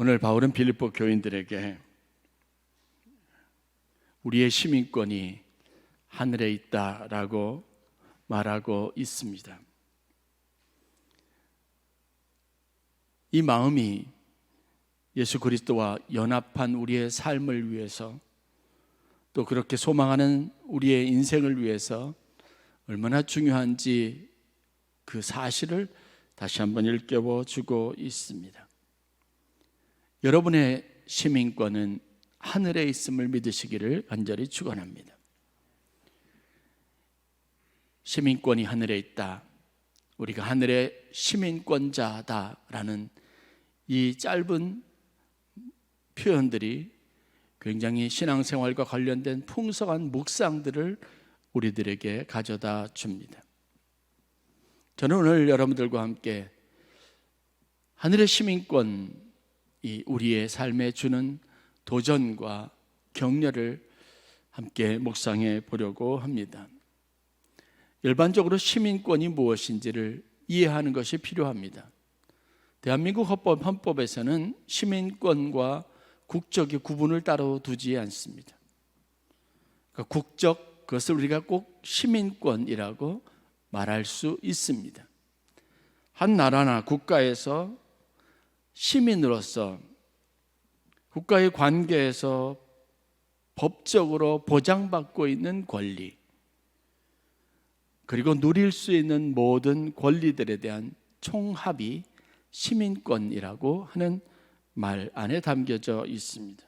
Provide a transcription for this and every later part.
오늘 바울은 빌립보 교인들에게 우리의 시민권이 하늘에 있다라고 말하고 있습니다. 이 마음이 예수 그리스도와 연합한 우리의 삶을 위해서, 또 그렇게 소망하는 우리의 인생을 위해서 얼마나 중요한지 그 사실을 다시 한번 일깨워 주고 있습니다. 여러분의 시민권은 하늘에 있음을 믿으시기를 간절히 축원합니다. 시민권이 하늘에 있다, 우리가 하늘의 시민권자다라는 이 짧은 표현들이 굉장히 신앙생활과 관련된 풍성한 묵상들을 우리들에게 가져다 줍니다. 저는 오늘 여러분들과 함께 하늘의 시민권이 우리의 삶에 주는 도전과 격려를 함께 묵상해 보려고 합니다. 일반적으로 시민권이 무엇인지를 이해하는 것이 필요합니다. 대한민국 헌법에서는 시민권과 국적의 구분을 따로 두지 않습니다. 그러니까 국적, 그것을 우리가 꼭 시민권이라고 말할 수 있습니다. 한 나라나 국가에서 시민으로서 국가의 관계에서 법적으로 보장받고 있는 권리, 그리고 누릴 수 있는 모든 권리들에 대한 총합이 시민권이라고 하는 말 안에 담겨져 있습니다.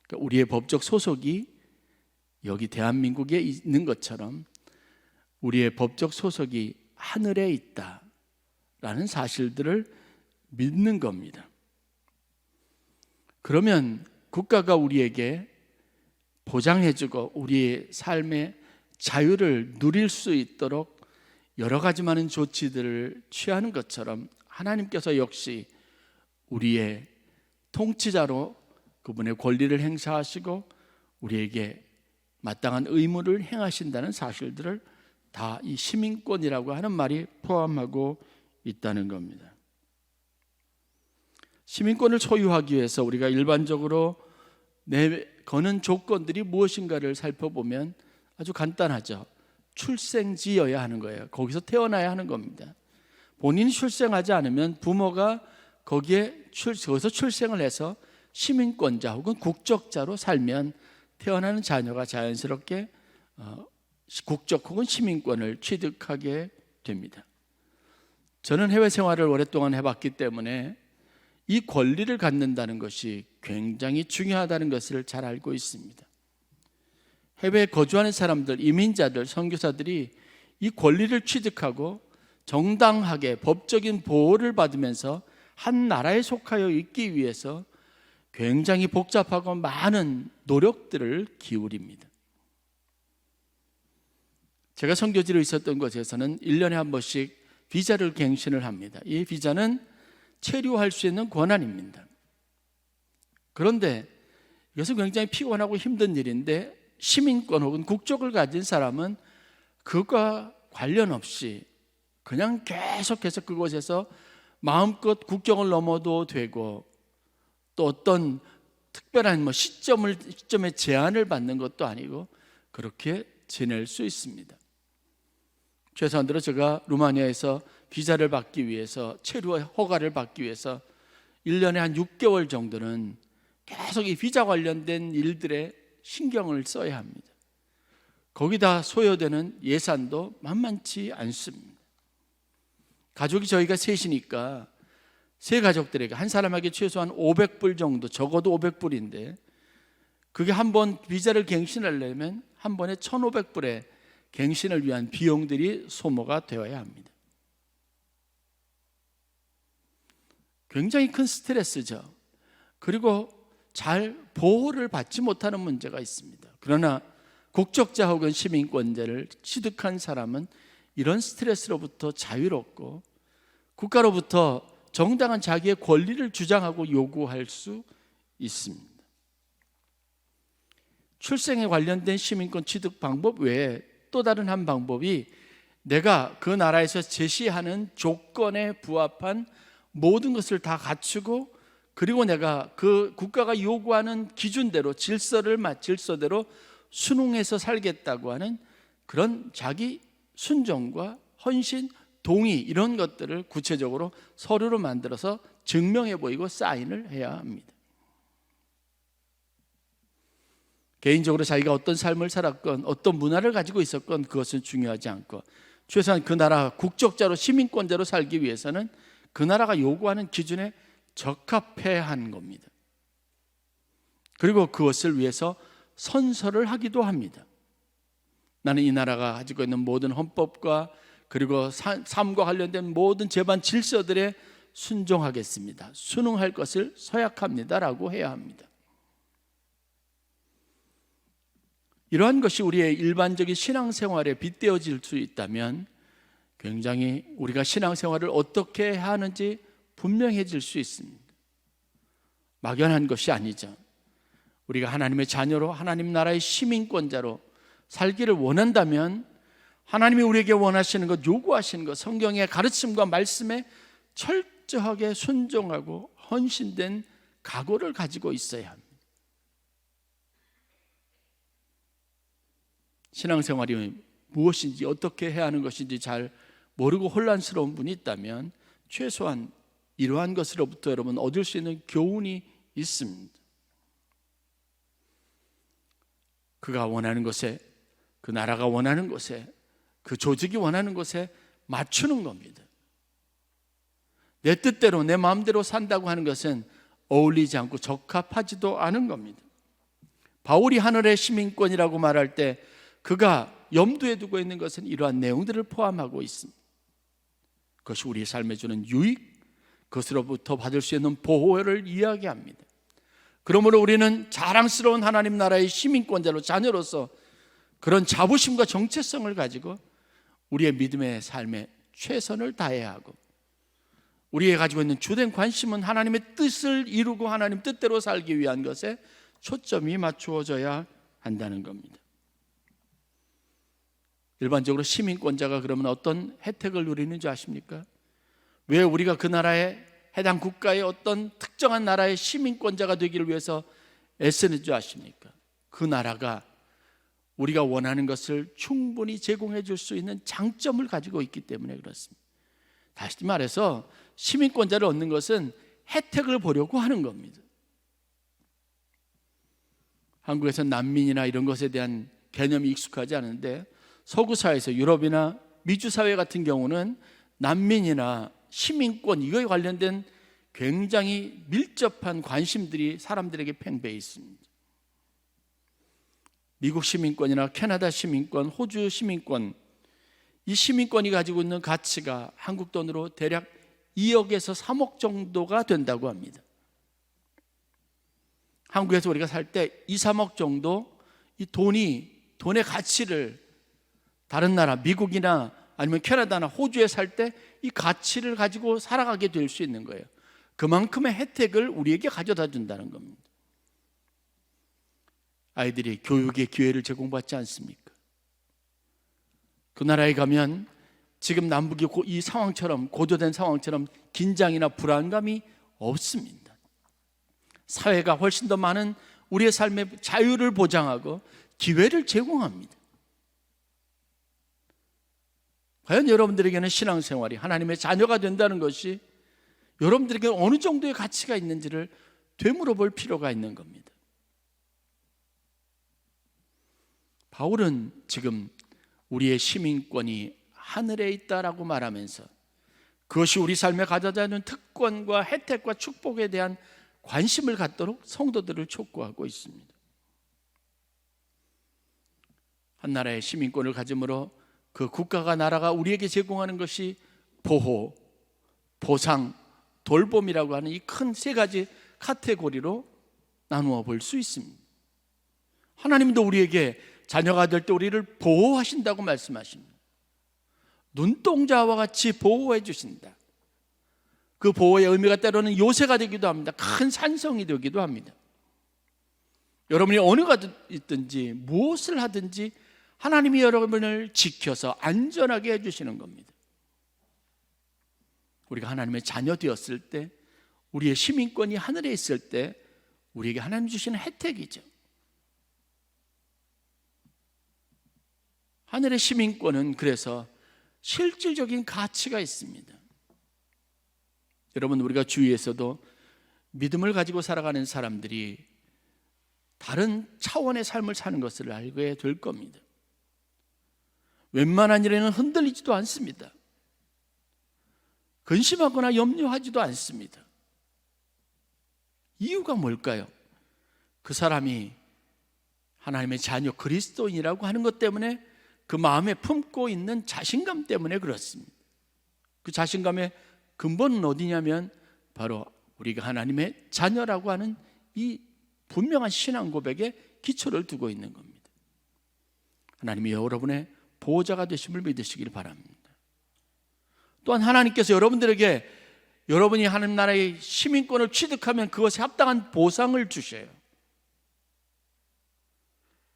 그러니까 우리의 법적 소속이 여기 대한민국에 있는 것처럼 우리의 법적 소속이 하늘에 있다라는 사실들을 믿는 겁니다. 그러면 국가가 우리에게 보장해주고 우리의 삶의 자유를 누릴 수 있도록 여러 가지 많은 조치들을 취하는 것처럼 하나님께서 역시 우리의 통치자로 그분의 권리를 행사하시고 우리에게 마땅한 의무를 행하신다는 사실들을 다 이 시민권이라고 하는 말이 포함하고 있다는 겁니다. 시민권을 소유하기 위해서 우리가 일반적으로 내거는 조건들이 무엇인가를 살펴보면 아주 간단하죠. 출생지여야 하는 거예요. 거기서 태어나야 하는 겁니다. 본인이 출생하지 않으면 부모가 거기서 출생을 해서 시민권자 혹은 국적자로 살면 태어나는 자녀가 자연스럽게 국적 혹은 시민권을 취득하게 됩니다. 저는 해외 생활을 오랫동안 해봤기 때문에 이 권리를 갖는다는 것이 굉장히 중요하다는 것을 잘 알고 있습니다. 해외에 거주하는 사람들, 이민자들, 선교사들이 이 권리를 취득하고 정당하게 법적인 보호를 받으면서 한 나라에 속하여 있기 위해서 굉장히 복잡하고 많은 노력들을 기울입니다. 제가 선교지로 있었던 곳에서는 1년에 한 번씩 비자를 갱신을 합니다. 이 비자는 체류할 수 있는 권한입니다. 그런데 이것은 굉장히 피곤하고 힘든 일인데 시민권 혹은 국적을 가진 사람은 그것과 관련 없이 그냥 계속해서 그곳에서 마음껏 국경을 넘어도 되고 또 어떤 특별한 시점에 제한을 받는 것도 아니고 그렇게 지낼 수 있습니다. 최소한대로 제가 루마니아에서 비자를 받기 위해서 체류 허가를 받기 위해서 1년에 한 6개월 정도는 계속 이 비자 관련된 일들에 신경을 써야 합니다. 거기다 소요되는 예산도 만만치 않습니다. 가족이 저희가 셋이니까 세 가족들에게 한 사람에게 최소한 500불 정도, 적어도 500불인데 그게 한 번 비자를 갱신하려면 한 번에 1,500불의 갱신을 위한 비용들이 소모가 되어야 합니다. 굉장히 큰 스트레스죠. 그리고 잘 보호를 받지 못하는 문제가 있습니다. 그러나 국적자 혹은 시민권자를 취득한 사람은 이런 스트레스로부터 자유롭고 국가로부터 정당한 자기의 권리를 주장하고 요구할 수 있습니다. 출생에 관련된 시민권 취득 방법 외에 또 다른 한 방법이 내가 그 나라에서 제시하는 조건에 부합한 모든 것을 다 갖추고 그리고 내가 그 국가가 요구하는 기준대로 질서대로 순응해서 살겠다고 하는 그런 자기 순종과 헌신, 동의 이런 것들을 구체적으로 서류로 만들어서 증명해 보이고 사인을 해야 합니다. 개인적으로 자기가 어떤 삶을 살았건 어떤 문화를 가지고 있었건 그것은 중요하지 않고 최소한 그 나라 국적자로 시민권자로 살기 위해서는 그 나라가 요구하는 기준에 적합해야 하는 겁니다. 그리고 그것을 위해서 선서를 하기도 합니다. 나는 이 나라가 가지고 있는 모든 헌법과 그리고 삶과 관련된 모든 제반 질서들에 순종하겠습니다. 순응할 것을 서약합니다라고 해야 합니다. 이러한 것이 우리의 일반적인 신앙생활에 빗대어질 수 있다면 굉장히 우리가 신앙생활을 어떻게 해야 하는지 분명해질 수 있습니다. 막연한 것이 아니죠. 우리가 하나님의 자녀로 하나님 나라의 시민권자로 살기를 원한다면 하나님이 우리에게 원하시는 것, 요구하시는 것, 성경의 가르침과 말씀에 철저하게 순종하고 헌신된 각오를 가지고 있어야 합니다. 신앙생활이 무엇인지 어떻게 해야 하는 것인지 잘 모르고 혼란스러운 분이 있다면 최소한 이러한 것으로부터 여러분 얻을 수 있는 교훈이 있습니다. 그가 원하는 것에, 그 나라가 원하는 것에, 그 조직이 원하는 것에 맞추는 겁니다. 내 뜻대로 내 마음대로 산다고 하는 것은 어울리지 않고 적합하지도 않은 겁니다. 바울이 하늘의 시민권이라고 말할 때 그가 염두에 두고 있는 것은 이러한 내용들을 포함하고 있습니다. 그것이 우리 삶에 주는 유익, 그것으로부터 받을 수 있는 보호를 이야기합니다. 그러므로 우리는 자랑스러운 하나님 나라의 시민권자로, 자녀로서 그런 자부심과 정체성을 가지고 우리의 믿음의 삶에 최선을 다해야 하고, 우리가 가지고 있는 주된 관심은 하나님의 뜻을 이루고 하나님 뜻대로 살기 위한 것에 초점이 맞추어져야 한다는 겁니다. 일반적으로 시민권자가 그러면 어떤 혜택을 누리는 줄 아십니까? 왜 우리가 그 나라의 해당 국가의 어떤 특정한 나라의 시민권자가 되기를 위해서 애쓰는 줄 아십니까? 그 나라가 우리가 원하는 것을 충분히 제공해 줄 수 있는 장점을 가지고 있기 때문에 그렇습니다. 다시 말해서 시민권자를 얻는 것은 혜택을 보려고 하는 겁니다. 한국에서 난민이나 이런 것에 대한 개념이 익숙하지 않은데 서구 사회에서 유럽이나 미주 사회 같은 경우는 난민이나 시민권 이거에 관련된 굉장히 밀접한 관심들이 사람들에게 팽배해 있습니다. 미국 시민권이나 캐나다 시민권, 호주 시민권, 이 시민권이 가지고 있는 가치가 한국 돈으로 대략 2억에서 3억 정도가 된다고 합니다. 한국에서 우리가 살 때 2, 3억 정도 이 돈의 가치를 다른 나라 미국이나 아니면 캐나다나 호주에 살 때 이 가치를 가지고 살아가게 될 수 있는 거예요. 그만큼의 혜택을 우리에게 가져다 준다는 겁니다. 아이들이 교육의 기회를 제공받지 않습니까? 그 나라에 가면 지금 남북이 이 상황처럼 고조된 상황처럼 긴장이나 불안감이 없습니다. 사회가 훨씬 더 많은 우리의 삶의 자유를 보장하고 기회를 제공합니다. 과연 여러분들에게는 신앙생활이 하나님의 자녀가 된다는 것이 여러분들에게 어느 정도의 가치가 있는지를 되물어 볼 필요가 있는 겁니다. 바울은 지금 우리의 시민권이 하늘에 있다라고 말하면서 그것이 우리 삶에 가져다 주는 특권과 혜택과 축복에 대한 관심을 갖도록 성도들을 촉구하고 있습니다. 한 나라의 시민권을 가짐으로 그 국가가 나라가 우리에게 제공하는 것이 보호, 보상, 돌봄이라고 하는 이 큰 세 가지 카테고리로 나누어 볼 수 있습니다. 하나님도 우리에게 자녀가 될 때 우리를 보호하신다고 말씀하십니다. 눈동자와 같이 보호해 주신다. 그 보호의 의미가 때로는 요새가 되기도 합니다. 큰 산성이 되기도 합니다. 여러분이 어느 가 있든지 무엇을 하든지 하나님이 여러분을 지켜서 안전하게 해주시는 겁니다. 우리가 하나님의 자녀 되었을 때 우리의 시민권이 하늘에 있을 때 우리에게 하나님 주시는 혜택이죠. 하늘의 시민권은 그래서 실질적인 가치가 있습니다. 여러분, 우리가 주위에서도 믿음을 가지고 살아가는 사람들이 다른 차원의 삶을 사는 것을 알게 될 겁니다. 웬만한 일에는 흔들리지도 않습니다. 근심하거나 염려하지도 않습니다. 이유가 뭘까요? 그 사람이 하나님의 자녀 그리스도인이라고 하는 것 때문에, 그 마음에 품고 있는 자신감 때문에 그렇습니다. 그 자신감의 근본은 어디냐면 바로 우리가 하나님의 자녀라고 하는 이 분명한 신앙 고백에 기초를 두고 있는 겁니다. 하나님이 여러분의 보호자가 되심을 믿으시길 바랍니다. 또한 하나님께서 여러분들에게 여러분이 하나님 나라의 시민권을 취득하면 그것에 합당한 보상을 주셔요.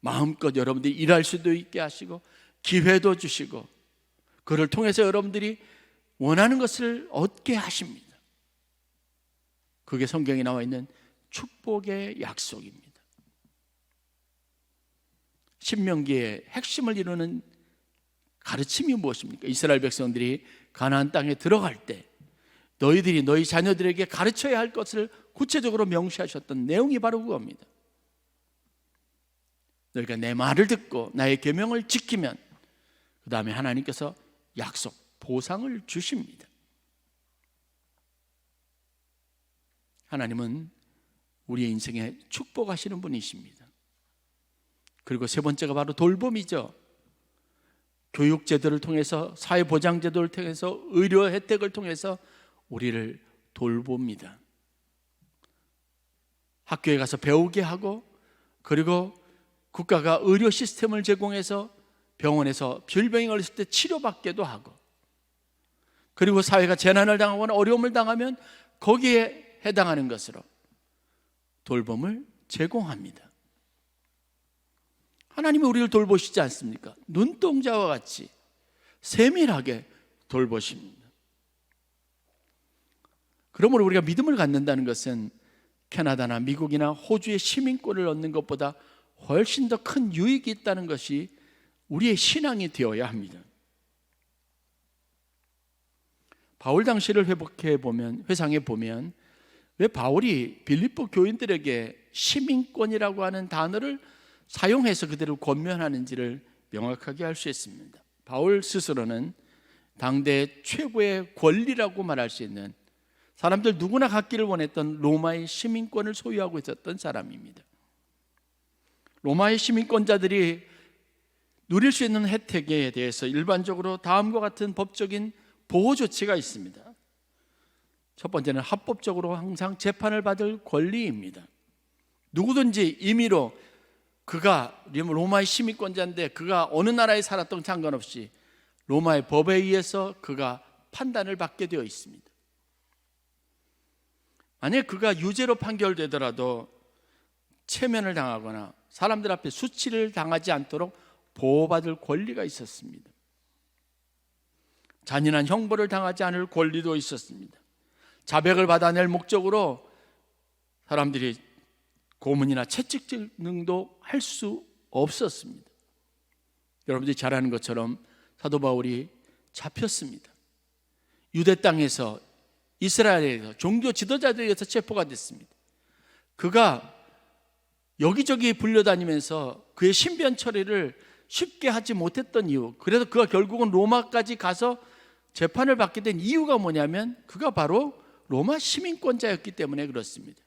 마음껏 여러분들이 일할 수도 있게 하시고 기회도 주시고, 그를 통해서 여러분들이 원하는 것을 얻게 하십니다. 그게 성경에 나와 있는 축복의 약속입니다. 신명기의 핵심을 이루는 가르침이 무엇입니까? 이스라엘 백성들이 가나안 땅에 들어갈 때 너희들이 너희 자녀들에게 가르쳐야 할 것을 구체적으로 명시하셨던 내용이 바로 그겁니다. 너희가 내 말을 듣고 나의 계명을 지키면 그 다음에 하나님께서 약속, 보상을 주십니다. 하나님은 우리의 인생에 축복하시는 분이십니다. 그리고 세 번째가 바로 돌봄이죠. 교육제도를 통해서, 사회보장제도를 통해서, 의료 혜택을 통해서 우리를 돌봅니다. 학교에 가서 배우게 하고, 그리고 국가가 의료 시스템을 제공해서 병원에서 질병이 걸렸을 때 치료받게도 하고, 그리고 사회가 재난을 당하거나 어려움을 당하면 거기에 해당하는 것으로 돌봄을 제공합니다. 하나님이 우리를 돌보시지 않습니까? 눈동자와 같이 세밀하게 돌보십니다. 그러므로 우리가 믿음을 갖는다는 것은 캐나다나 미국이나 호주의 시민권을 얻는 것보다 훨씬 더 큰 유익이 있다는 것이 우리의 신앙이 되어야 합니다. 바울 당시를 회상해 보면 왜 바울이 빌립보 교인들에게 시민권이라고 하는 단어를 사용해서 그들을 권면하는지를 명확하게 알 수 있습니다. 바울 스스로는 당대 최고의 권리라고 말할 수 있는, 사람들 누구나 갖기를 원했던 로마의 시민권을 소유하고 있었던 사람입니다. 로마의 시민권자들이 누릴 수 있는 혜택에 대해서 일반적으로 다음과 같은 법적인 보호 조치가 있습니다. 첫 번째는 합법적으로 항상 재판을 받을 권리입니다. 누구든지 임의로 그가 로마의 시민권자인데 그가 어느 나라에 살았던 상관없이 로마의 법에 의해서 그가 판단을 받게 되어 있습니다. 만약 그가 유죄로 판결되더라도 체면을 당하거나 사람들 앞에 수치를 당하지 않도록 보호받을 권리가 있었습니다. 잔인한 형벌을 당하지 않을 권리도 있었습니다. 자백을 받아낼 목적으로 사람들이 고문이나 채찍 등도 할 수 없었습니다. 여러분들이 잘 아는 것처럼 사도 바울이 잡혔습니다. 유대 땅에서, 이스라엘에서 종교 지도자들에 의해서 체포가 됐습니다. 그가 여기저기 불려다니면서 그의 신변 처리를 쉽게 하지 못했던 이유, 그래서 그가 결국은 로마까지 가서 재판을 받게 된 이유가 뭐냐면 그가 바로 로마 시민권자였기 때문에 그렇습니다.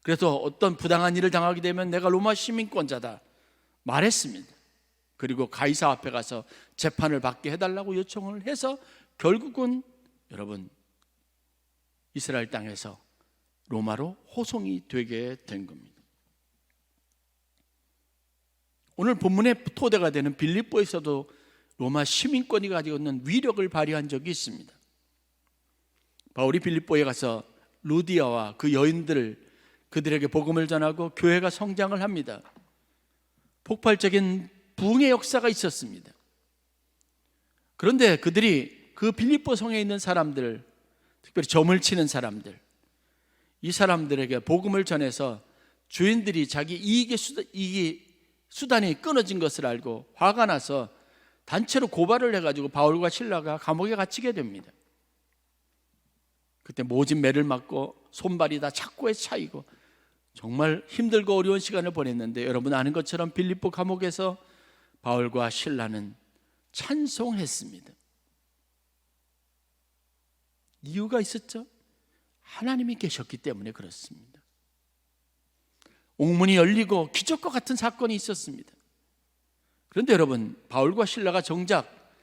그래서 어떤 부당한 일을 당하게 되면 내가 로마 시민권자다 말했습니다. 그리고 가이사 앞에 가서 재판을 받게 해달라고 요청을 해서 결국은 여러분 이스라엘 땅에서 로마로 호송이 되게 된 겁니다. 오늘 본문의 토대가 되는 빌립보에서도 로마 시민권이 가지고 있는 위력을 발휘한 적이 있습니다. 바울이 빌립보에 가서 루디아와 그 여인들을 그들에게 복음을 전하고 교회가 성장을 합니다. 폭발적인 부흥의 역사가 있었습니다. 그런데 그들이 그 빌립보 성에 있는 사람들, 특별히 점을 치는 사람들, 이 사람들에게 복음을 전해서 주인들이 자기 이익의 수단이 끊어진 것을 알고 화가 나서 단체로 고발을 해가지고 바울과 실라가 감옥에 갇히게 됩니다. 그때 모진 매를 맞고 손발이 다 착고에 차이고 정말 힘들고 어려운 시간을 보냈는데, 여러분 아는 것처럼 빌립보 감옥에서 바울과 실라는 찬송했습니다. 이유가 있었죠? 하나님이 계셨기 때문에 그렇습니다. 옥문이 열리고 기적과 같은 사건이 있었습니다. 그런데 여러분, 바울과 실라가 정작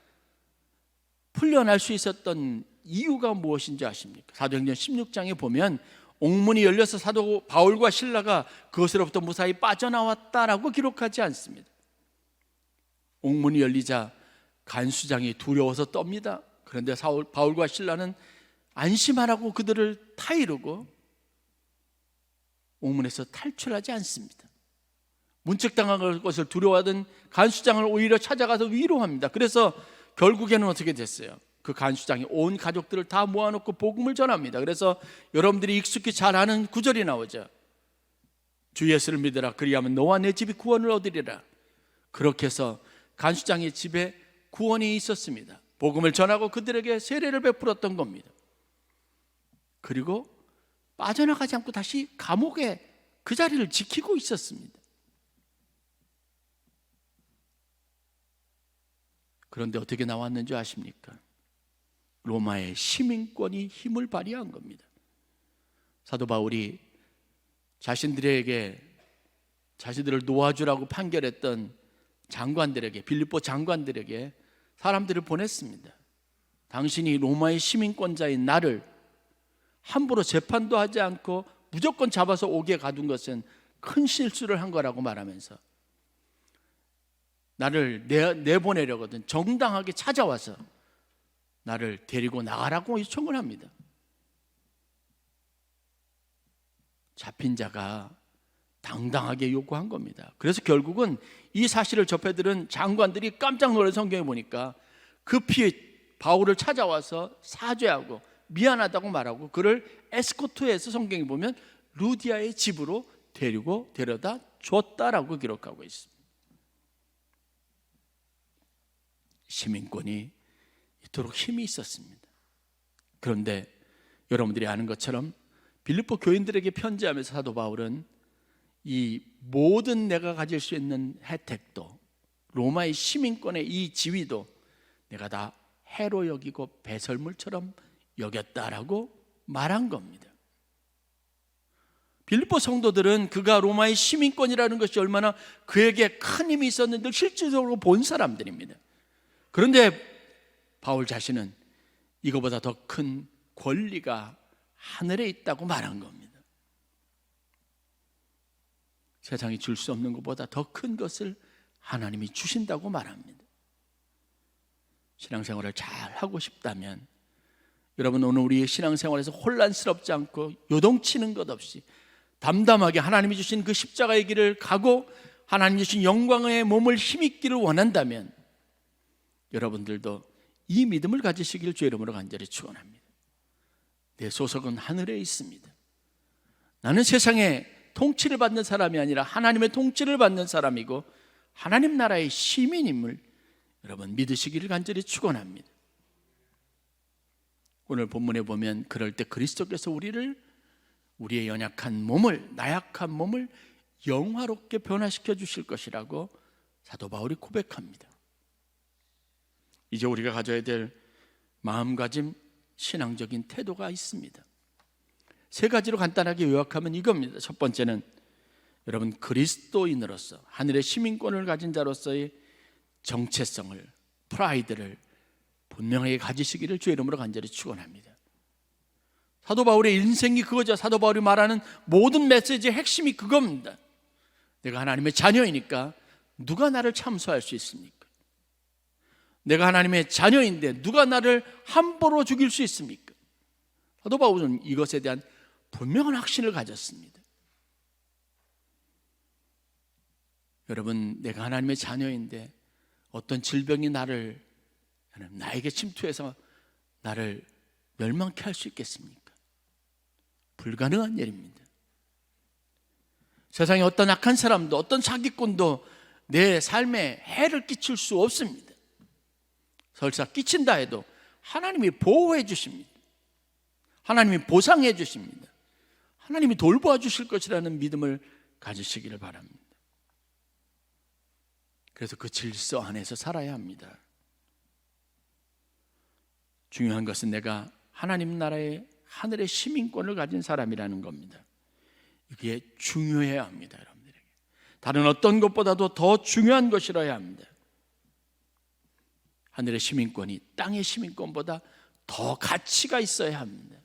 풀려날 수 있었던 이유가 무엇인지 아십니까? 사도행전 16장에 보면 옥문이 열려서 사도 바울과 실라가 그것으로부터 무사히 빠져나왔다라고 기록하지 않습니다. 옥문이 열리자 간수장이 두려워서 떱니다. 그런데 바울과 실라는 안심하라고 그들을 타이르고 옥문에서 탈출하지 않습니다. 문책당할 것을 두려워하던 간수장을 오히려 찾아가서 위로합니다. 그래서 결국에는 어떻게 됐어요? 그 간수장이 온 가족들을 다 모아놓고 복음을 전합니다. 그래서 여러분들이 익숙히 잘 아는 구절이 나오죠. 주 예수를 믿으라, 그리하면 너와 내 집이 구원을 얻으리라. 그렇게 해서 간수장의 집에 구원이 있었습니다. 복음을 전하고 그들에게 세례를 베풀었던 겁니다. 그리고 빠져나가지 않고 다시 감옥에 그 자리를 지키고 있었습니다. 그런데 어떻게 나왔는지 아십니까? 로마의 시민권이 힘을 발휘한 겁니다. 사도 바울이 자신들을 놓아주라고 판결했던 장관들에게, 빌립보 장관들에게 사람들을 보냈습니다. 당신이 로마의 시민권자인 나를 함부로 재판도 하지 않고 무조건 잡아서 옥에 가둔 것은 큰 실수를 한 거라고 말하면서 나를 내보내려거든 정당하게 찾아와서 나를 데리고 나가라고 요청을 합니다. 잡힌 자가 당당하게 요구한 겁니다. 그래서 결국은 이 사실을 접해들은 장관들이 깜짝 놀란 성경에 보니까 급히 바울을 찾아와서 사죄하고 미안하다고 말하고 그를 에스코트해서 성경에 보면 루디아의 집으로 데려다 줬다라고 기록하고 있습니다. 시민권이 이토록 힘이 있었습니다. 그런데 여러분들이 아는 것처럼 빌립보 교인들에게 편지하면서 사도 바울은 이 모든 내가 가질 수 있는 혜택도, 로마의 시민권의 이 지위도 내가 다 해로 여기고 배설물처럼 여겼다라고 말한 겁니다. 빌립보 성도들은 그가 로마의 시민권이라는 것이 얼마나 그에게 큰 힘이 있었는지 실질적으로 본 사람들입니다. 그런데 바울 자신은 이거보다 더 큰 권리가 하늘에 있다고 말한 겁니다. 세상이 줄 수 없는 것보다 더 큰 것을 하나님이 주신다고 말합니다. 신앙생활을 잘 하고 싶다면 여러분, 오늘 우리의 신앙생활에서 혼란스럽지 않고 요동치는 것 없이 담담하게 하나님이 주신 그 십자가의 길을 가고 하나님이 주신 영광의 몸을 힘입기를 원한다면 여러분들도 이 믿음을 가지시길 주의 이름으로 간절히 축원합니다. 내 소속은 하늘에 있습니다. 나는 세상에 통치를 받는 사람이 아니라 하나님의 통치를 받는 사람이고 하나님 나라의 시민임을 여러분 믿으시기를 간절히 축원합니다. 오늘 본문에 보면 그럴 때 그리스도께서 우리의 연약한 몸을, 나약한 몸을 영화롭게 변화시켜 주실 것이라고 사도 바울이 고백합니다. 이제 우리가 가져야 될 마음가짐, 신앙적인 태도가 있습니다. 세 가지로 간단하게 요약하면 이겁니다. 첫 번째는 여러분 그리스도인으로서 하늘의 시민권을 가진 자로서의 정체성을, 프라이드를 분명하게 가지시기를 주의 이름으로 간절히 축원합니다. 사도 바울의 인생이 그거죠. 사도 바울이 말하는 모든 메시지의 핵심이 그겁니다. 내가 하나님의 자녀이니까 누가 나를 참소할 수 있습니까? 내가 하나님의 자녀인데 누가 나를 함부로 죽일 수 있습니까? 사도 바울은 이것에 대한 분명한 확신을 가졌습니다. 여러분, 내가 하나님의 자녀인데 어떤 질병이 나에게 침투해서 나를 멸망케 할 수 있겠습니까? 불가능한 일입니다. 세상에 어떤 악한 사람도 어떤 사기꾼도 내 삶에 해를 끼칠 수 없습니다. 설사 끼친다 해도 하나님이 보호해 주십니다. 하나님이 보상해 주십니다. 하나님이 돌보아 주실 것이라는 믿음을 가지시기를 바랍니다. 그래서 그 질서 안에서 살아야 합니다. 중요한 것은 내가 하나님 나라의 하늘의 시민권을 가진 사람이라는 겁니다. 이게 중요해야 합니다, 여러분들에게. 다른 어떤 것보다도 더 중요한 것이라야 합니다. 하늘의 시민권이 땅의 시민권보다 더 가치가 있어야 합니다.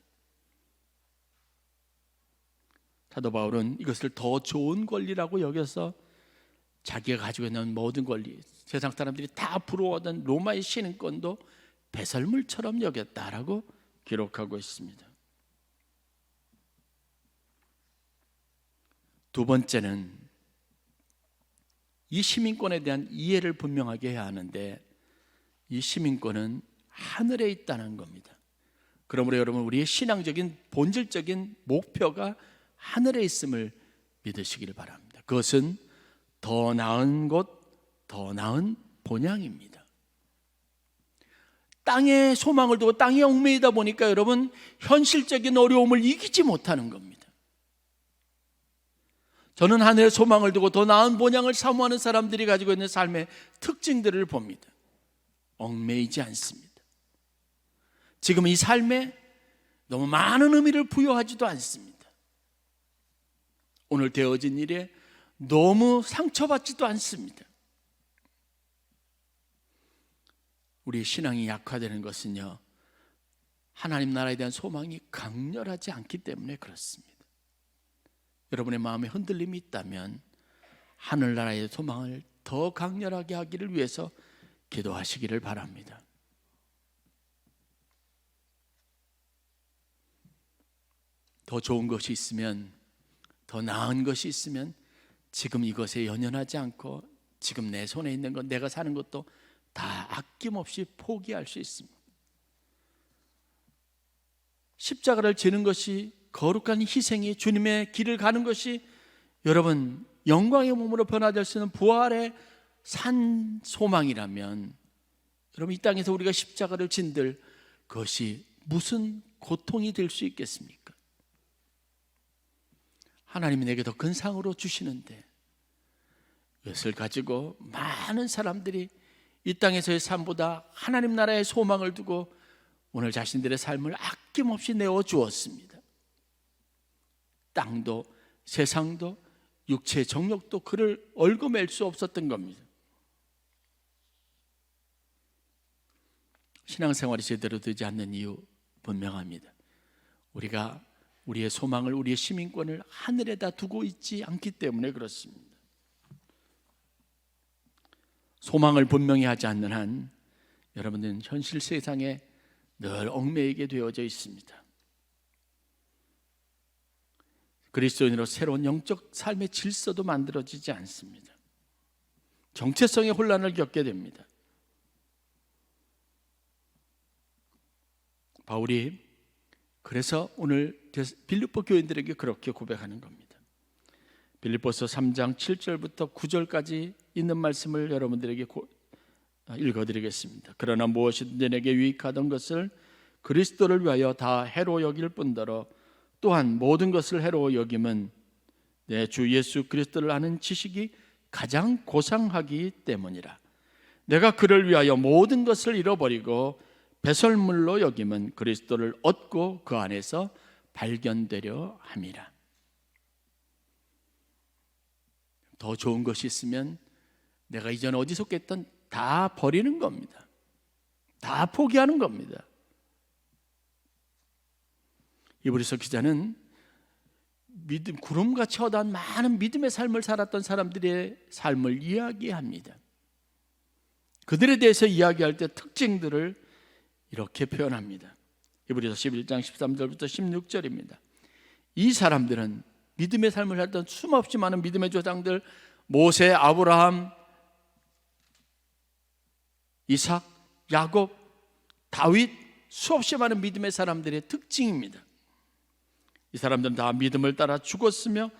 사도 바울은 이것을 더 좋은 권리라고 여겨서 자기가 가지고 있는 모든 권리, 세상 사람들이 다 부러워하던 로마의 시민권도 배설물처럼 여겼다라고 기록하고 있습니다. 두 번째는 이 시민권에 대한 이해를 분명하게 해야 하는데, 이 시민권은 하늘에 있다는 겁니다. 그러므로 여러분, 우리의 신앙적인 본질적인 목표가 하늘에 있음을 믿으시기를 바랍니다. 그것은 더 나은 곳, 더 나은 본향입니다. 땅에 소망을 두고 땅에 얽매이다 보니까 여러분, 현실적인 어려움을 이기지 못하는 겁니다. 저는 하늘의 소망을 두고 더 나은 본향을 사모하는 사람들이 가지고 있는 삶의 특징들을 봅니다. 얽매이지 않습니다. 지금 이 삶에 너무 많은 의미를 부여하지도 않습니다. 오늘 되어진 일에 너무 상처받지도 않습니다. 우리의 신앙이 약화되는 것은요, 하나님 나라에 대한 소망이 강렬하지 않기 때문에 그렇습니다. 여러분의 마음에 흔들림이 있다면 하늘나라의 소망을 더 강렬하게 하기를 위해서 기도하시기를 바랍니다. 더 좋은 것이 있으면, 더 나은 것이 있으면 지금 이것에 연연하지 않고 지금 내 손에 있는 것, 내가 사는 것도 다 아낌없이 포기할 수 있습니다. 십자가를 지는 것이, 거룩한 희생이, 주님의 길을 가는 것이 여러분 영광의 몸으로 변화될 수 있는 부활의 산 소망이라면, 여러분 이 땅에서 우리가 십자가를 진들 그것이 무슨 고통이 될 수 있겠습니까? 하나님이 내게 더 큰 상으로 주시는데 이것을 가지고 많은 사람들이 이 땅에서의 삶보다 하나님 나라의 소망을 두고 오늘 자신들의 삶을 아낌없이 내어주었습니다. 땅도 세상도 육체의 정욕도 그를 얽어맬 수 없었던 겁니다. 신앙생활이 제대로 되지 않는 이유 분명합니다. 우리가 우리의 소망을, 우리의 시민권을 하늘에다 두고 있지 않기 때문에 그렇습니다. 소망을 분명히 하지 않는 한 여러분들은 현실 세상에 늘 얽매이게 되어져 있습니다. 그리스도인으로 새로운 영적 삶의 질서도 만들어지지 않습니다. 정체성의 혼란을 겪게 됩니다. 바울이 그래서 오늘 빌립보 교인들에게 그렇게 고백하는 겁니다. 빌립보서 3장 7절부터 9절까지 있는 말씀을 여러분들에게 읽어드리겠습니다. 그러나 무엇이든지 내게 유익하던 것을 그리스도를 위하여 다 해로 여길 뿐더러 또한 모든 것을 해로 여김은 내 주 예수 그리스도를 아는 지식이 가장 고상하기 때문이라. 내가 그를 위하여 모든 것을 잃어버리고 배설물로 여김은 그리스도를 얻고 그 안에서 발견되려 함이라. 더 좋은 것이 있으면 내가 이전 어디 속했던 다 버리는 겁니다. 다 포기하는 겁니다. 히브리서 기자는 믿음, 구름같이 허다한 많은 믿음의 삶을 살았던 사람들의 삶을 이야기합니다. 그들에 대해서 이야기할 때 특징들을 이렇게 표현합니다. 히브리서 11장 13절부터 16절입니다. 이 사람들은 믿음의 삶을 살던 수없이 많은 믿음의 조상들, 모세, 아브라함, 이삭, 야곱, 다윗, 수없이 많은 믿음의 사람들의 특징입니다. 이 사람들은 다 믿음을 따라 죽었으며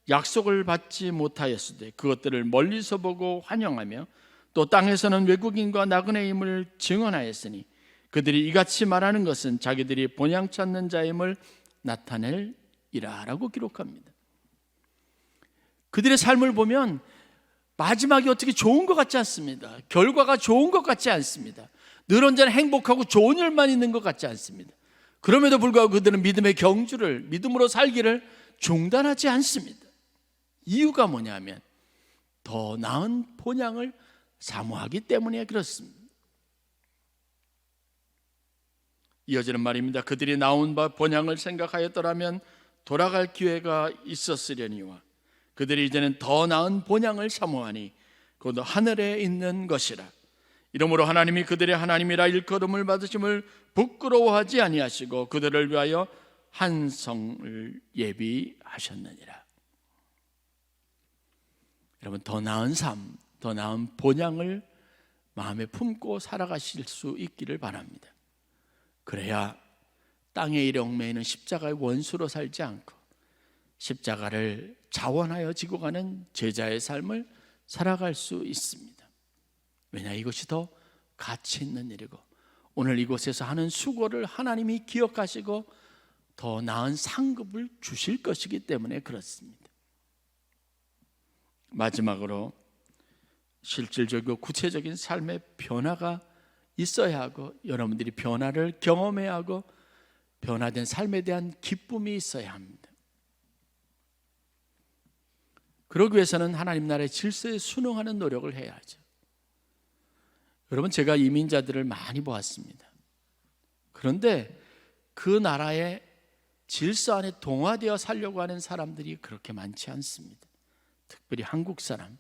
약속을 받지 못하였으되 그것들을 멀리서 보고 환영하며 또 땅에서는 외국인과 나그네임을 증언하였으니 그들이 이같이 말하는 것은 자기들이 본향 찾는 자임을 나타낼이라 라고 기록합니다. 그들의 삶을 보면 마지막이 어떻게 좋은 것 같지 않습니다. 결과가 좋은 것 같지 않습니다. 늘 언제나 행복하고 좋은 일만 있는 것 같지 않습니다. 그럼에도 불구하고 그들은 믿음의 경주를, 믿음으로 살기를 중단하지 않습니다. 이유가 뭐냐면 더 나은 본향을 사모하기 때문에 그렇습니다. 이어지는 말입니다. 그들이 나온 바 본향을 생각하였더라면 돌아갈 기회가 있었으려니와 그들이 이제는 더 나은 본향을 사모하니 곧 하늘에 있는 것이라. 이러므로 하나님이 그들의 하나님이라 일컬음을 받으심을 부끄러워하지 아니하시고 그들을 위하여 한 성을 예비하셨느니라. 여러분, 더 나은 삶, 더 나은 본향을 마음에 품고 살아가실 수 있기를 바랍니다. 그래야 땅의 일에 얽매이는 십자가의 원수로 살지 않고 십자가를 자원하여 지고 가는 제자의 삶을 살아갈 수 있습니다. 왜냐, 이것이 더 가치 있는 일이고 오늘 이곳에서 하는 수고를 하나님이 기억하시고 더 나은 상급을 주실 것이기 때문에 그렇습니다. 마지막으로 실질적이고 구체적인 삶의 변화가 있어야 하고 여러분들이 변화를 경험해야 하고 변화된 삶에 대한 기쁨이 있어야 합니다. 그러기 위해서는 하나님 나라의 질서에 순응하는 노력을 해야 하죠. 여러분, 제가 이민자들을 많이 보았습니다. 그런데 그 나라의 질서 안에 동화되어 살려고 하는 사람들이 그렇게 많지 않습니다. 특별히 한국 사람,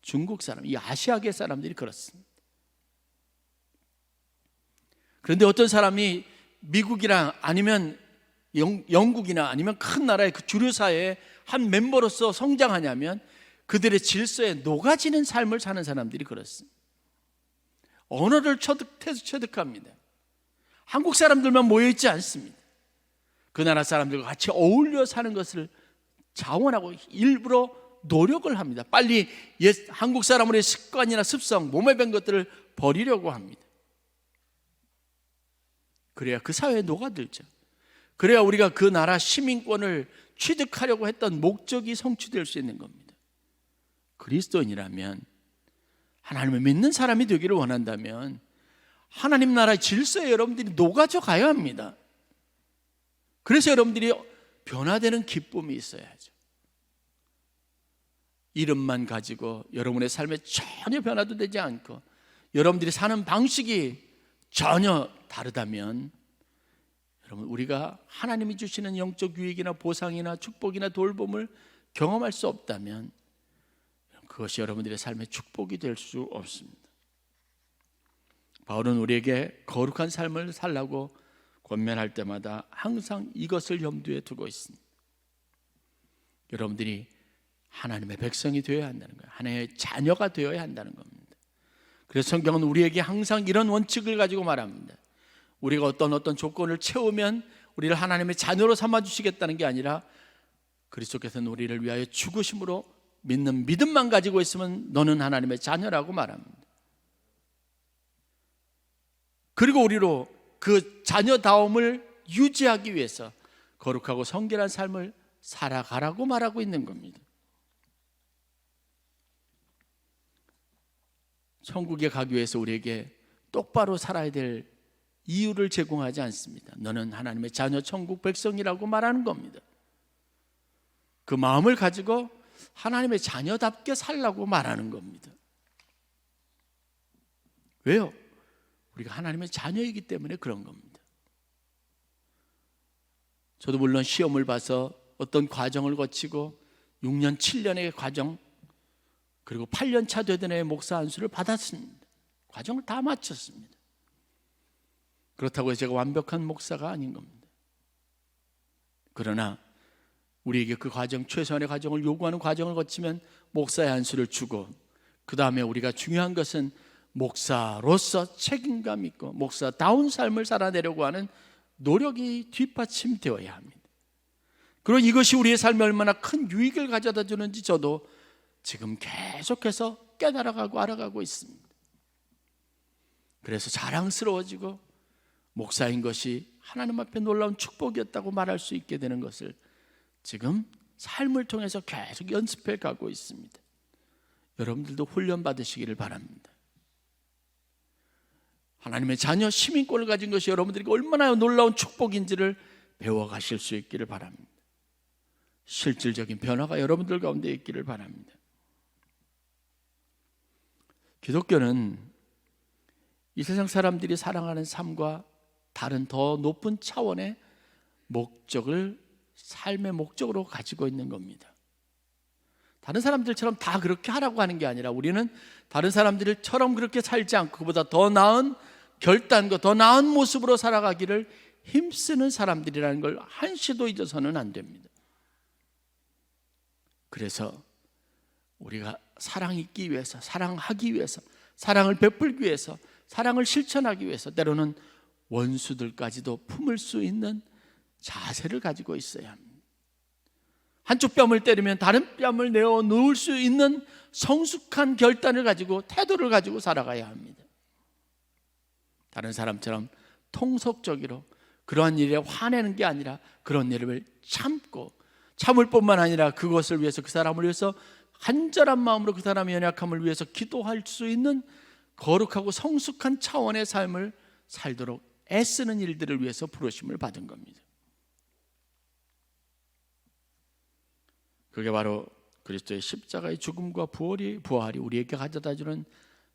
중국 사람, 이 아시아계 사람들이 그렇습니다. 그런데 어떤 사람이 미국이나 아니면 영국이나 아니면 큰 나라의 그 주류 사회의 한 멤버로서 성장하냐면 그들의 질서에 녹아지는 삶을 사는 사람들이 그렇습니다. 언어를 체득합니다. 한국 사람들만 모여있지 않습니다. 그 나라 사람들과 같이 어울려 사는 것을 자원하고 일부러 노력을 합니다. 빨리 한국 사람으로의 습관이나 습성, 몸에 밴 것들을 버리려고 합니다. 그래야 그 사회에 녹아들죠. 그래야 우리가 그 나라 시민권을 취득하려고 했던 목적이 성취될 수 있는 겁니다. 그리스도인이라면, 하나님을 믿는 사람이 되기를 원한다면 하나님 나라의 질서에 여러분들이 녹아져 가야 합니다. 그래서 여러분들이 변화되는 기쁨이 있어야죠. 이름만 가지고 여러분의 삶에 전혀 변화도 되지 않고 여러분들이 사는 방식이 전혀 다르다면, 여러분, 우리가 하나님이 주시는 영적 유익이나 보상이나 축복이나 돌봄을 경험할 수 없다면 그것이 여러분들의 삶의 축복이 될 수 없습니다. 바울은 우리에게 거룩한 삶을 살라고 권면할 때마다 항상 이것을 염두에 두고 있습니다. 여러분들이 하나님의 백성이 되어야 한다는 거예요. 하나님의 자녀가 되어야 한다는 겁니다. 그래서 성경은 우리에게 항상 이런 원칙을 가지고 말합니다. 우리가 어떤 조건을 채우면 우리를 하나님의 자녀로 삼아주시겠다는 게 아니라 그리스도께서는 우리를 위하여 죽으심으로 믿는 믿음만 가지고 있으면 너는 하나님의 자녀라고 말합니다. 그리고 우리로 그 자녀다움을 유지하기 위해서 거룩하고 성결한 삶을 살아가라고 말하고 있는 겁니다. 천국에 가기 위해서 우리에게 똑바로 살아야 될 이유를 제공하지 않습니다. 너는 하나님의 자녀 천국 백성이라고 말하는 겁니다. 그 마음을 가지고 하나님의 자녀답게 살라고 말하는 겁니다. 왜요? 우리가 하나님의 자녀이기 때문에 그런 겁니다. 저도 물론 시험을 봐서 어떤 과정을 거치고 6년, 7년의 과정, 그리고 8년 차 되던 해 목사 안수를 받았습니다. 과정을 다 마쳤습니다. 그렇다고 해서 제가 완벽한 목사가 아닌 겁니다. 그러나 우리에게 그 과정, 최소한의 과정을 요구하는 과정을 거치면 목사의 안수를 주고, 그 다음에 우리가 중요한 것은 목사로서 책임감 있고 목사다운 삶을 살아내려고 하는 노력이 뒷받침되어야 합니다. 그리고 이것이 우리의 삶에 얼마나 큰 유익을 가져다 주는지 저도 지금 계속해서 깨달아가고 알아가고 있습니다. 그래서 자랑스러워지고 목사인 것이 하나님 앞에 놀라운 축복이었다고 말할 수 있게 되는 것을 지금 삶을 통해서 계속 연습해 가고 있습니다. 여러분들도 훈련 받으시기를 바랍니다. 하나님의 자녀 시민권을 가진 것이 여러분들에게 얼마나 놀라운 축복인지를 배워가실 수 있기를 바랍니다. 실질적인 변화가 여러분들 가운데 있기를 바랍니다. 기독교는 이 세상 사람들이 살아가는 삶과 다른 더 높은 차원의 목적을 삶의 목적으로 가지고 있는 겁니다. 다른 사람들처럼 다 그렇게 하라고 하는 게 아니라 우리는 다른 사람들처럼 그렇게 살지 않고 그보다 더 나은 결단과 더 나은 모습으로 살아가기를 힘쓰는 사람들이라는 걸 한시도 잊어서는 안 됩니다. 그래서 우리가 사랑이 있기 위해서, 사랑하기 위해서, 사랑을 베풀기 위해서, 사랑을 실천하기 위해서 때로는 원수들까지도 품을 수 있는 자세를 가지고 있어야 합니다. 한쪽 뺨을 때리면 다른 뺨을 내어 놓을 수 있는 성숙한 결단을 가지고 태도를 가지고 살아가야 합니다. 다른 사람처럼 통속적으로 그러한 일에 화내는 게 아니라 그런 일을 참을 뿐만 아니라 그것을 위해서 그 사람을 위해서 간절한 마음으로 그 사람의 연약함을 위해서 기도할 수 있는 거룩하고 성숙한 차원의 삶을 살도록 애쓰는 일들을 위해서 부르심을 받은 겁니다. 그게 바로 그리스도의 십자가의 죽음과 부활이 우리에게 가져다주는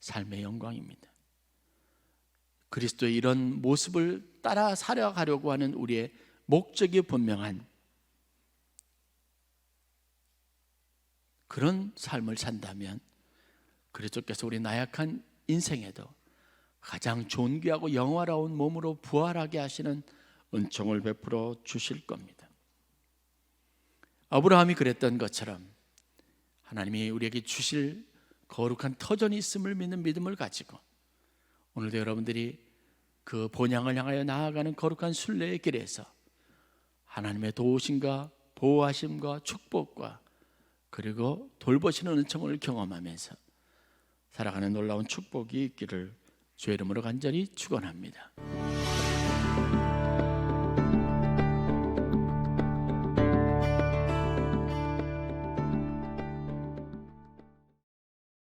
삶의 영광입니다. 그리스도의 이런 모습을 따라 살아가려고 하는 우리의 목적이 분명한 그런 삶을 산다면 그리스도께서 우리 나약한 인생에도 가장 존귀하고 영화로운 몸으로 부활하게 하시는 은총을 베풀어 주실 겁니다. 아브라함이 그랬던 것처럼 하나님이 우리에게 주실 거룩한 터전이 있음을 믿는 믿음을 가지고 오늘도 여러분들이 그 본향을 향하여 나아가는 거룩한 순례의 길에서 하나님의 도우심과 보호하심과 축복과 그리고 돌보시는 은총을 경험하면서 살아가는 놀라운 축복이 있기를 주의 이름으로 간절히 축원합니다.